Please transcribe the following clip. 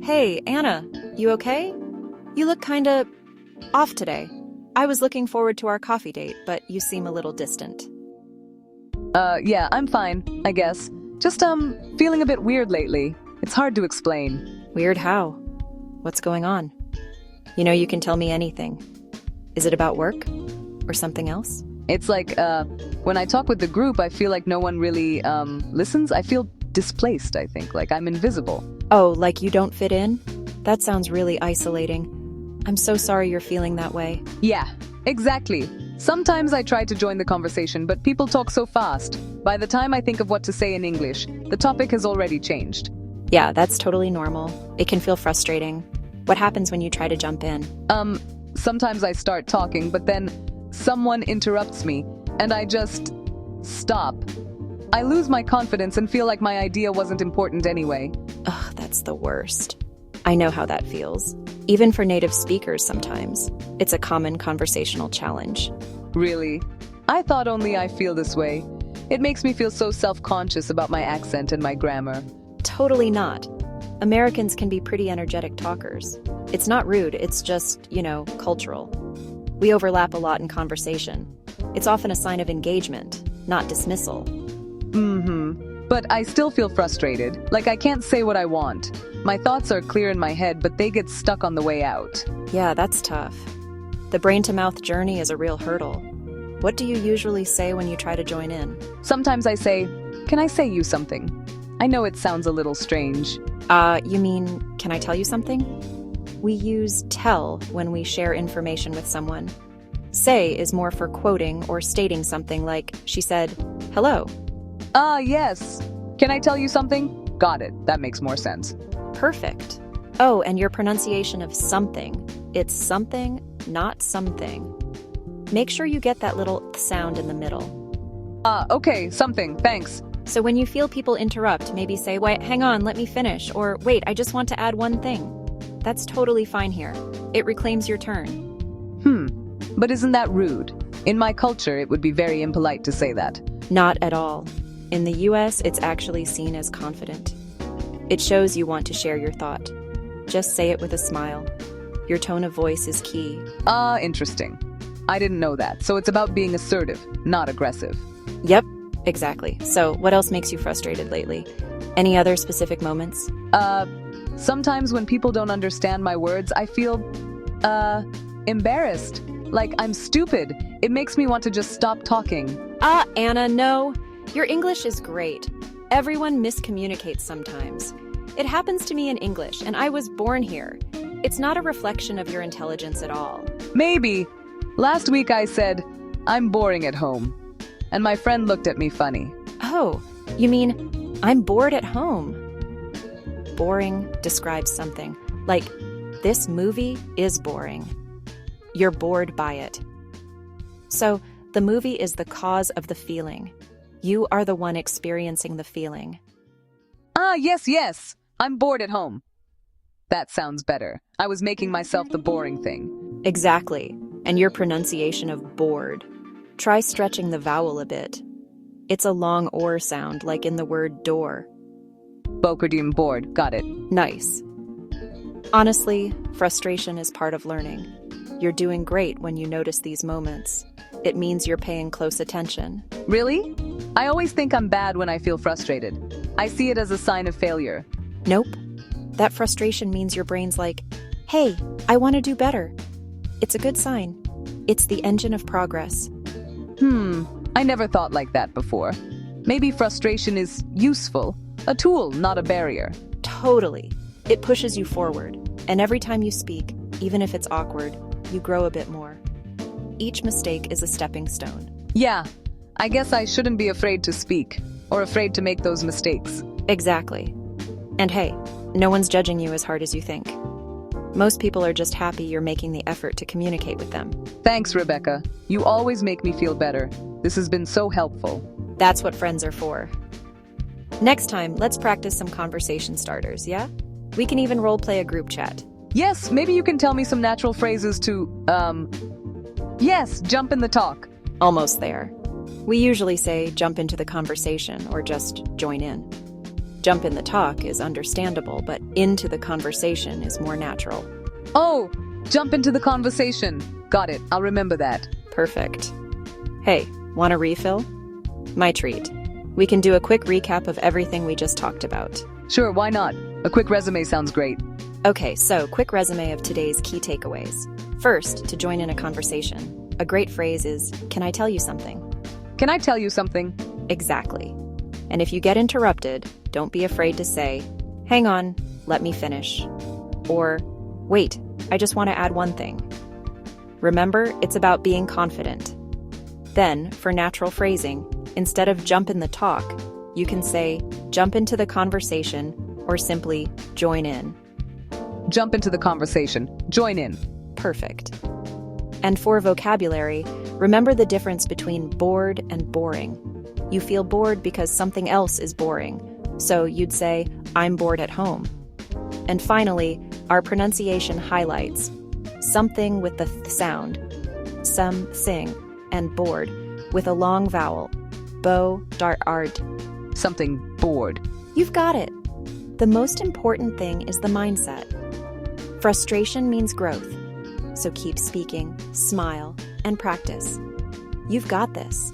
Hey, Anna, you okay? You look kinda off today. I was looking forward to our coffee date, but you seem a little distant. Yeah, I'm fine, I guess. Just, feeling a bit weird lately. It's hard to explain. Weird how? What's going on? You know you can tell me anything. Is it about work? Or something else? It's like, when I talk with the group, I feel like no one really, listens. I feel displaced, I think, like I'm invisible. Oh, like you don't fit in? That sounds really isolating. I'm so sorry you're feeling that way. Yeah, exactly. Sometimes I try to join the conversation, but people talk so fast. By the time I think of what to say in English, the topic has already changed. Yeah, that's totally normal. It can feel frustrating. What happens when you try to jump in? Sometimes I start talking, but then someone interrupts me, and I just stop. I lose my confidence and feel like my idea wasn't important anyway. Ugh, that's the worst. I know how that feels. Even for native speakers sometimes. It's a common conversational challenge. Really? I thought only I feel this way. It makes me feel so self-conscious about my accent and my grammar. Totally not. Americans can be pretty energetic talkers. It's not rude, it's just, cultural. We overlap a lot in conversation. It's often a sign of engagement, not dismissal. But I still feel frustrated, like I can't say what I want. My thoughts are clear in my head, but they get stuck on the way out. Yeah, that's tough. The brain-to-mouth journey is a real hurdle. What do you usually say when you try to join in? Sometimes I say, "Can I say you something?" I know it sounds a little strange. You mean, can I tell you something? We use tell when we share information with someone. Say is more for quoting or stating something like, she said, "Hello." Yes. Can I tell you something? Got it. That makes more sense. Perfect. Oh, and your pronunciation of something. It's something, not something. Make sure you get that little sound in the middle. Okay, something, thanks. So when you feel people interrupt, maybe say, "Wait, hang on, let me finish," or "Wait, I just want to add one thing." That's totally fine here. It reclaims your turn. But isn't that rude? In my culture, it would be very impolite to say that. Not at all. In the US, it's actually seen as confident. It shows you want to share your thought. Just say it with a smile. Your tone of voice is key. Interesting. I didn't know that. So it's about being assertive, not aggressive. Yep, exactly. So what else makes you frustrated lately? Any other specific moments? Sometimes when people don't understand my words, I feel, embarrassed. Like I'm stupid. It makes me want to just stop talking. Anna, no. Your English is great. Everyone miscommunicates sometimes. It happens to me in English, and I was born here. It's not a reflection of your intelligence at all. Maybe. Last week I said, "I'm boring at home." And my friend looked at me funny. Oh, you mean, "I'm bored at home." Boring describes something. Like, this movie is boring. You're bored by it. So, the movie is the cause of the feeling. You are the one experiencing the feeling. Yes. I'm bored at home. That sounds better. I was making myself the boring thing. Exactly. And your pronunciation of bored. Try stretching the vowel a bit. It's a long or sound, like in the word door. Bokerdim bored. Got it. Nice. Honestly, frustration is part of learning. You're doing great when you notice these moments. It means you're paying close attention. Really? I always think I'm bad when I feel frustrated. I see it as a sign of failure. Nope. That frustration means your brain's like, "Hey, I want to do better." It's a good sign. It's the engine of progress. I never thought like that before. Maybe frustration is useful. A tool, not a barrier. Totally. It pushes you forward. And every time you speak, even if it's awkward, you grow a bit more. Each mistake is a stepping stone. Yeah, I guess I shouldn't be afraid to speak, or afraid to make those mistakes. Exactly. And hey, no one's judging you as hard as you think. Most people are just happy you're making the effort to communicate with them. Thanks, Rebecca. You always make me feel better. This has been so helpful. That's what friends are for. Next time, let's practice some conversation starters, yeah? We can even role-play a group chat. Yes, maybe you can tell me some natural phrases to, yes, jump in the talk. Almost there. We usually say jump into the conversation or just join in. Jump in the talk is understandable, but into the conversation is more natural. Oh, jump into the conversation. Got it. I'll remember that. Perfect. Hey, want a refill? My treat. We can do a quick recap of everything we just talked about. Sure, why not? A quick resume sounds great. Okay, so quick resume of today's key takeaways. First, to join in a conversation, a great phrase is, "Can I tell you something?" Can I tell you something? Exactly. And if you get interrupted, don't be afraid to say, "Hang on, let me finish." Or, "Wait, I just want to add one thing." Remember, it's about being confident. Then, for natural phrasing, instead of jump in the talk, you can say, jump into the conversation, or simply join in. Jump into the conversation. Join in. Perfect. And for vocabulary, remember the difference between bored and boring. You feel bored because something else is boring, so you'd say, "I'm bored at home." And finally, our pronunciation highlights something with the th sound, something, and bored with a long vowel, bo, dart, art. Something bored. You've got it. The most important thing is the mindset. Frustration means growth, so keep speaking, smile, and practice. You've got this.